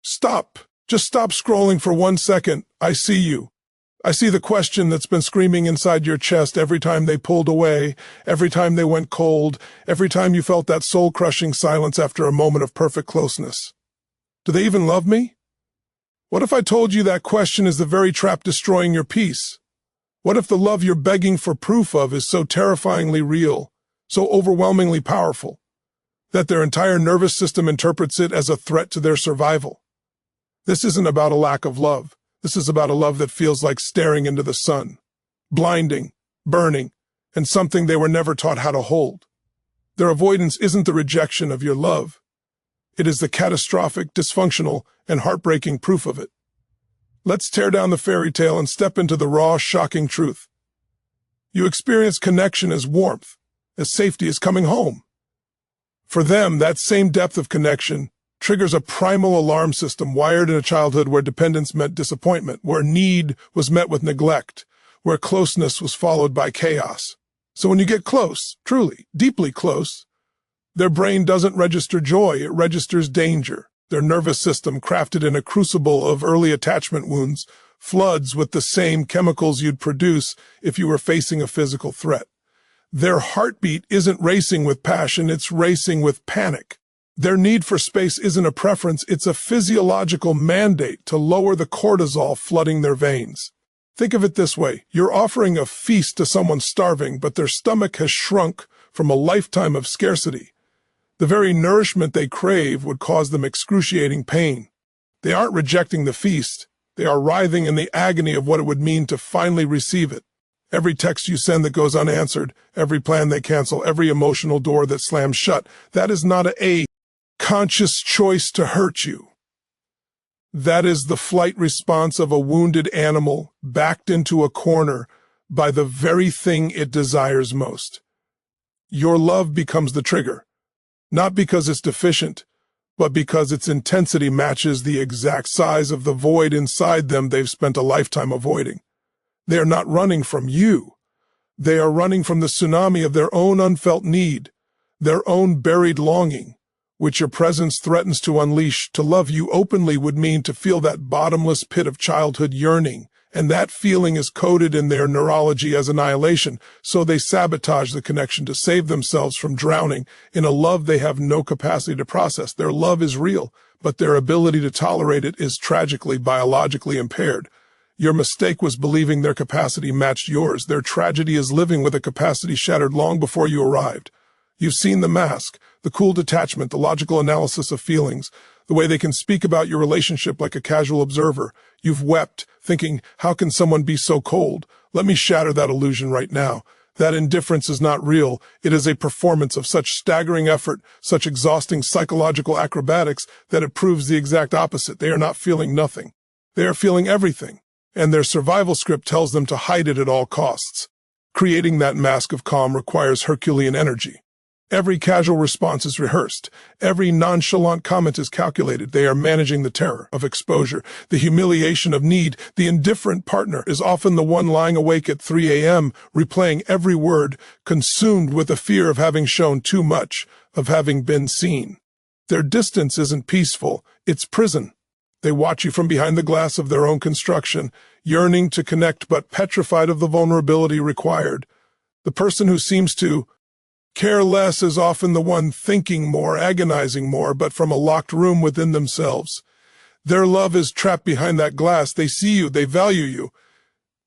Stop. Just stop scrolling for 1 second. I see you. I see the question that's been screaming inside your chest every time they pulled away, every time they went cold, every time you felt that soul-crushing silence after a moment of perfect closeness. Do they even love me? What if I told you that question is the very trap destroying your peace? What if the love you're begging for proof of is so terrifyingly real, so overwhelmingly powerful, that their entire nervous system interprets it as a threat to their survival? This isn't about a lack of love. This is about a love that feels like staring into the sun, blinding, burning, and something they were never taught how to hold. Their avoidance isn't the rejection of your love. It is the catastrophic, dysfunctional, and heartbreaking proof of it. Let's tear down the fairy tale and step into the raw, shocking truth. You experience connection as warmth, as safety as coming home. For them, that same depth of connection triggers a primal alarm system wired in a childhood where dependence meant disappointment, where need was met with neglect, where closeness was followed by chaos. So when you get close, truly, deeply close, their brain doesn't register joy, it registers danger. Their nervous system, crafted in a crucible of early attachment wounds, floods with the same chemicals you'd produce if you were facing a physical threat. Their heartbeat isn't racing with passion, it's racing with panic. Their need for space isn't a preference, it's a physiological mandate to lower the cortisol flooding their veins. Think of it this way, you're offering a feast to someone starving, but their stomach has shrunk from a lifetime of scarcity. The very nourishment they crave would cause them excruciating pain. They aren't rejecting the feast, they are writhing in the agony of what it would mean to finally receive it. Every text you send that goes unanswered, every plan they cancel, every emotional door that slams shut, that is not a conscious choice to hurt you. That is the flight response of a wounded animal backed into a corner by the very thing it desires most. Your love becomes the trigger, not because it's deficient, but because its intensity matches the exact size of the void inside them they've spent a lifetime avoiding. They are not running from you. They are running from the tsunami of their own unfelt need, their own buried longing, which your presence threatens to unleash. To love you openly would mean to feel that bottomless pit of childhood yearning, and that feeling is coded in their neurology as annihilation, so they sabotage the connection to save themselves from drowning in a love they have no capacity to process. Their love is real, but their ability to tolerate it is tragically biologically impaired. Your mistake was believing their capacity matched yours. Their tragedy is living with a capacity shattered long before you arrived. You've seen the mask, the cool detachment, the logical analysis of feelings, the way they can speak about your relationship like a casual observer. You've wept, thinking, how can someone be so cold? Let me shatter that illusion right now. That indifference is not real. It is a performance of such staggering effort, such exhausting psychological acrobatics, that it proves the exact opposite. They are not feeling nothing. They are feeling everything, and their survival script tells them to hide it at all costs. Creating that mask of calm requires Herculean energy. Every casual response is rehearsed. Every nonchalant comment is calculated. They are managing the terror of exposure, the humiliation of need. The indifferent partner is often the one lying awake at 3 a.m., replaying every word, consumed with the fear of having shown too much, of having been seen. Their distance isn't peaceful, it's prison. They watch you from behind the glass of their own construction, yearning to connect but petrified of the vulnerability required. The person who seems to care less is often the one thinking more, agonizing more, but from a locked room within themselves. Their love is trapped behind that glass. They see you, they value you,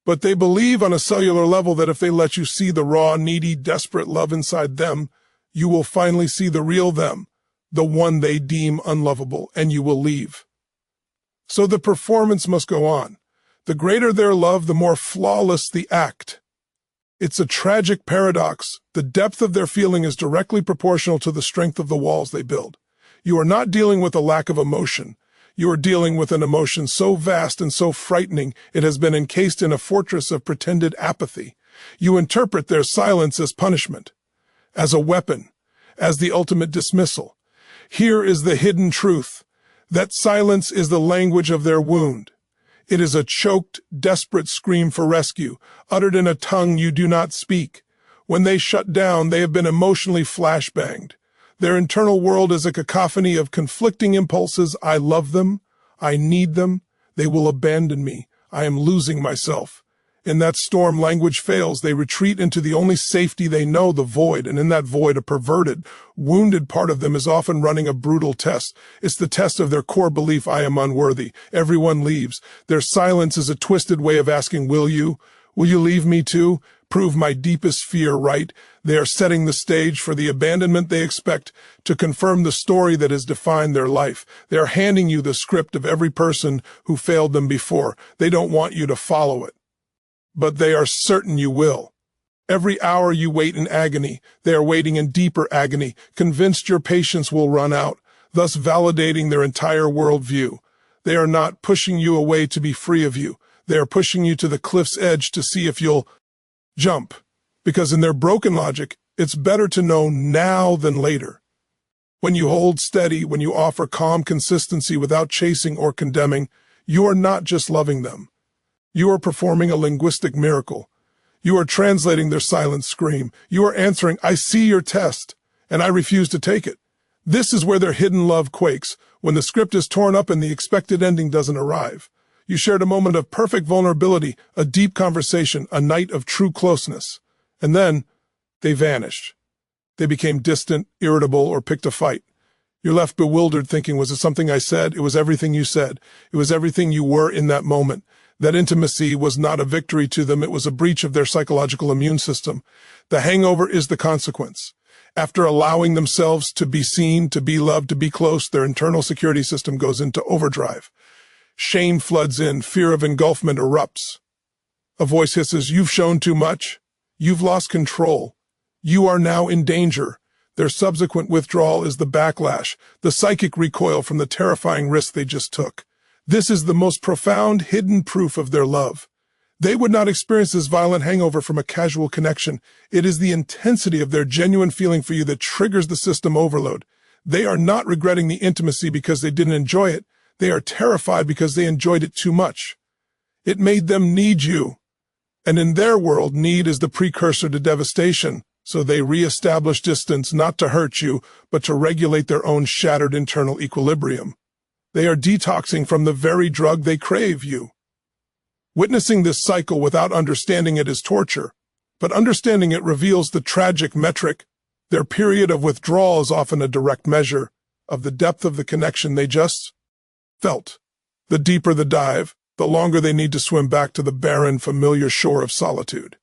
but they believe on a cellular level that if they let you see the raw, needy, desperate love inside them, you will finally see the real them, the one they deem unlovable, and you will leave. So the performance must go on. The greater their love, the more flawless the act. It's a tragic paradox. The depth of their feeling is directly proportional to the strength of the walls they build. You are not dealing with a lack of emotion. You are dealing with an emotion so vast and so frightening it has been encased in a fortress of pretended apathy. You interpret their silence as punishment, as a weapon, as the ultimate dismissal. Here is the hidden truth. That silence is the language of their wound. It is a choked, desperate scream for rescue, uttered in a tongue you do not speak. When they shut down, they have been emotionally flashbanged. Their internal world is a cacophony of conflicting impulses. I love them. I need them. They will abandon me. I am losing myself. In that storm, language fails. They retreat into the only safety they know, the void, and in that void, a perverted, wounded part of them is often running a brutal test. It's the test of their core belief, I am unworthy. Everyone leaves. Their silence is a twisted way of asking, will you? Will you leave me too? Prove my deepest fear right. They are setting the stage for the abandonment they expect, to confirm the story that has defined their life. They are handing you the script of every person who failed them before. They don't want you to follow it, but they are certain you will. Every hour you wait in agony, they are waiting in deeper agony, convinced your patience will run out, thus validating their entire worldview. They are not pushing you away to be free of you. They are pushing you to the cliff's edge to see if you'll jump. Because in their broken logic, it's better to know now than later. When you hold steady, when you offer calm consistency without chasing or condemning, you are not just loving them. You are performing a linguistic miracle. You are translating their silent scream. You are answering, I see your test, and I refuse to take it. This is where their hidden love quakes, when the script is torn up and the expected ending doesn't arrive. You shared a moment of perfect vulnerability, a deep conversation, a night of true closeness. And then, they vanished. They became distant, irritable, or picked a fight. You're left bewildered thinking, was it something I said? It was everything you said. It was everything you were in that moment. That intimacy was not a victory to them, it was a breach of their psychological immune system. The hangover is the consequence. After allowing themselves to be seen, to be loved, to be close, their internal security system goes into overdrive. Shame floods in, fear of engulfment erupts. A voice hisses, you've shown too much. You've lost control. You are now in danger. Their subsequent withdrawal is the backlash, the psychic recoil from the terrifying risk they just took. This is the most profound, hidden proof of their love. They would not experience this violent hangover from a casual connection. It is the intensity of their genuine feeling for you that triggers the system overload. They are not regretting the intimacy because they didn't enjoy it. They are terrified because they enjoyed it too much. It made them need you. And in their world, need is the precursor to devastation. So they re-establish distance not to hurt you, but to regulate their own shattered internal equilibrium. They are detoxing from the very drug they crave, you. Witnessing this cycle without understanding it is torture, but understanding it reveals the tragic metric. Their period of withdrawal is often a direct measure of the depth of the connection they just felt. The deeper the dive, the longer they need to swim back to the barren, familiar shore of solitude.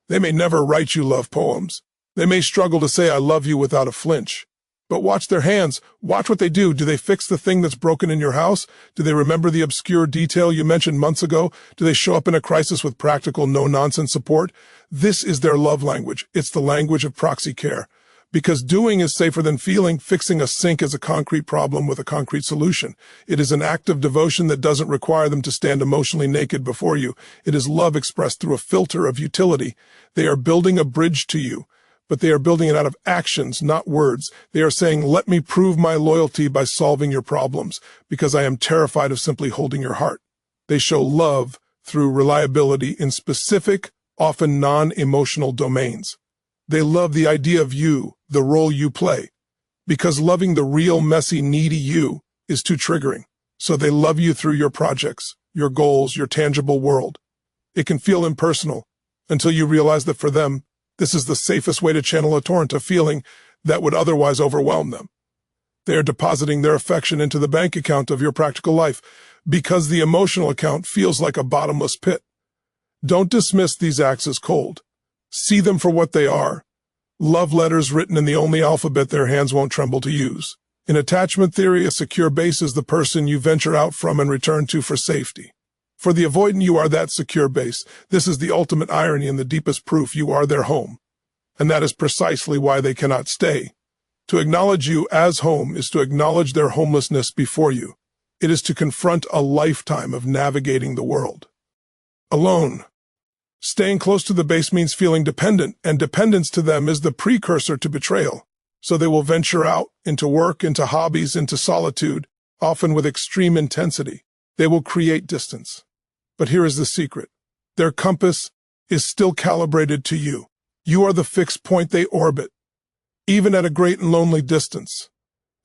They may never write you love poems. They may struggle to say I love you without a flinch. But watch their hands. Watch what they do. Do they fix the thing that's broken in your house? Do they remember the obscure detail you mentioned months ago? Do they show up in a crisis with practical, no-nonsense support? This is their love language. It's the language of proxy care. Because doing is safer than feeling, fixing a sink is a concrete problem with a concrete solution. It is an act of devotion that doesn't require them to stand emotionally naked before you. It is love expressed through a filter of utility. They are building a bridge to you, but they are building it out of actions, not words. They are saying, let me prove my loyalty by solving your problems, because I am terrified of simply holding your heart. They show love through reliability in specific, often non-emotional domains. They love the idea of you, the role you play, because loving the real, messy, needy you is too triggering. So they love you through your projects, your goals, your tangible world. It can feel impersonal until you realize that for them, this is the safest way to channel a torrent of feeling that would otherwise overwhelm them. They are depositing their affection into the bank account of your practical life because the emotional account feels like a bottomless pit. Don't dismiss these acts as cold. See them for what they are. Love letters written in the only alphabet their hands won't tremble to use. In attachment theory, a secure base is the person you venture out from and return to for safety. For the avoidant, you are that secure base. This is the ultimate irony and the deepest proof you are their home. And that is precisely why they cannot stay. To acknowledge you as home is to acknowledge their homelessness before you. It is to confront a lifetime of navigating the world alone. Staying close to the base means feeling dependent, and dependence to them is the precursor to betrayal. So they will venture out into work, into hobbies, into solitude, often with extreme intensity. They will create distance. But here is the secret. Their compass is still calibrated to you. You are the fixed point they orbit, even at a great and lonely distance.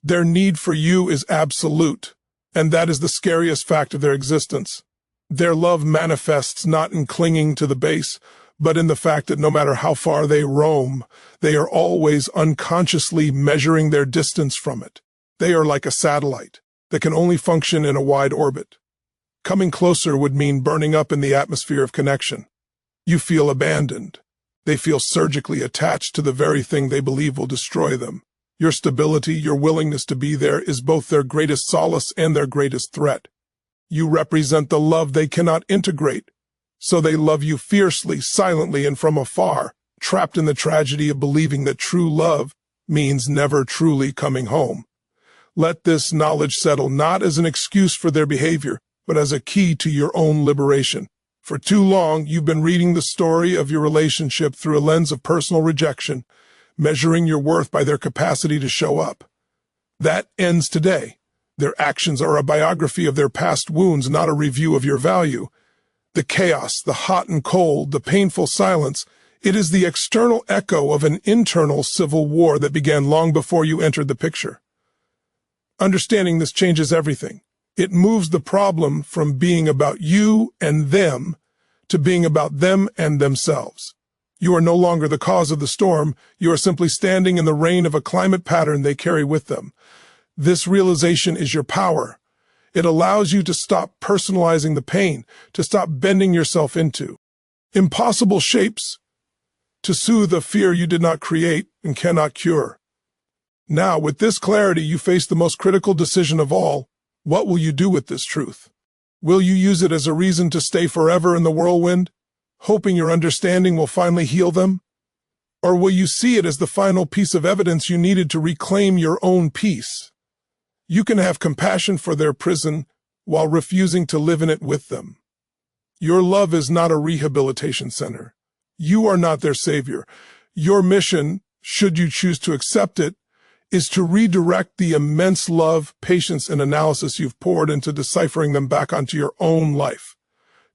Their need for you is absolute, And that is the scariest fact of their existence. Their love manifests not in clinging to the base, but in the fact that no matter how far they roam, they are always unconsciously measuring their distance from it. They are like a satellite that can only function in a wide orbit. Coming closer would mean burning up in the atmosphere of connection. You feel abandoned. They feel surgically attached to the very thing they believe will destroy them. Your stability, your willingness to be there is both their greatest solace and their greatest threat. You represent the love they cannot integrate, so they love you fiercely, silently, and from afar, trapped in the tragedy of believing that true love means never truly coming home. Let this knowledge settle not as an excuse for their behavior, but as a key to your own liberation. For too long, you've been reading the story of your relationship through a lens of personal rejection, measuring your worth by their capacity to show up. That ends today. Their actions are a biography of their past wounds, not a review of your value. The chaos, the hot and cold, the painful silence, it is the external echo of an internal civil war that began long before you entered the picture. Understanding this changes everything. It moves the problem from being about you and them to being about them and themselves. You are no longer the cause of the storm. You are simply standing in the rain of a climate pattern they carry with them. This realization is your power. It allows you to stop personalizing the pain, to stop bending yourself into impossible shapes, to soothe a fear you did not create and cannot cure. Now, with this clarity, you face the most critical decision of all. What will you do with this truth? Will you use it as a reason to stay forever in the whirlwind, hoping your understanding will finally heal them? Or will you see it as the final piece of evidence you needed to reclaim your own peace? You can have compassion for their prison while refusing to live in it with them. Your love is not a rehabilitation center. You are not their savior. Your mission, should you choose to accept it, is to redirect the immense love, patience, and analysis you've poured into deciphering them back onto your own life.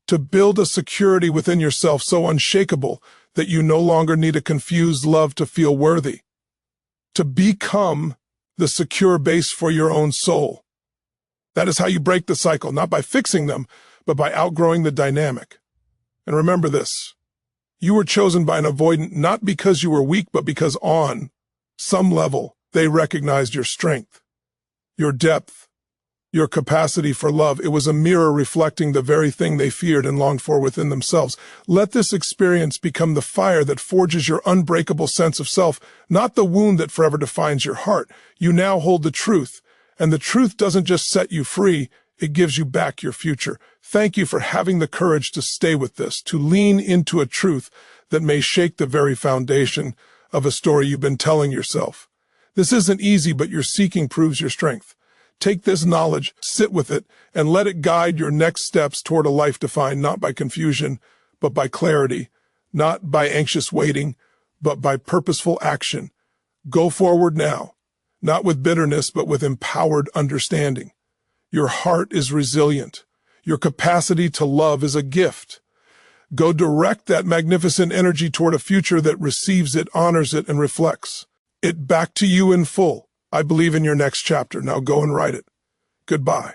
To build a security within yourself so unshakable that you no longer need a confused love to feel worthy. To become the secure base for your own soul. That is how you break the cycle, not by fixing them, but by outgrowing the dynamic. And remember this, you were chosen by an avoidant not because you were weak, but because on some level, they recognized your strength, your depth, your capacity for love. It was a mirror reflecting the very thing they feared and longed for within themselves. Let this experience become the fire that forges your unbreakable sense of self, not the wound that forever defines your heart. You now hold the truth, and the truth doesn't just set you free, it gives you back your future. Thank you for having the courage to stay with this, to lean into a truth that may shake the very foundation of a story you've been telling yourself. This isn't easy, but your seeking proves your strength. Take this knowledge, sit with it, and let it guide your next steps toward a life defined not by confusion, but by clarity, not by anxious waiting, but by purposeful action. Go forward now, not with bitterness, but with empowered understanding. Your heart is resilient. Your capacity to love is a gift. Go direct that magnificent energy toward a future that receives it, honors it, and reflects it back to you in full. I believe in your next chapter. Now go and write it. Goodbye.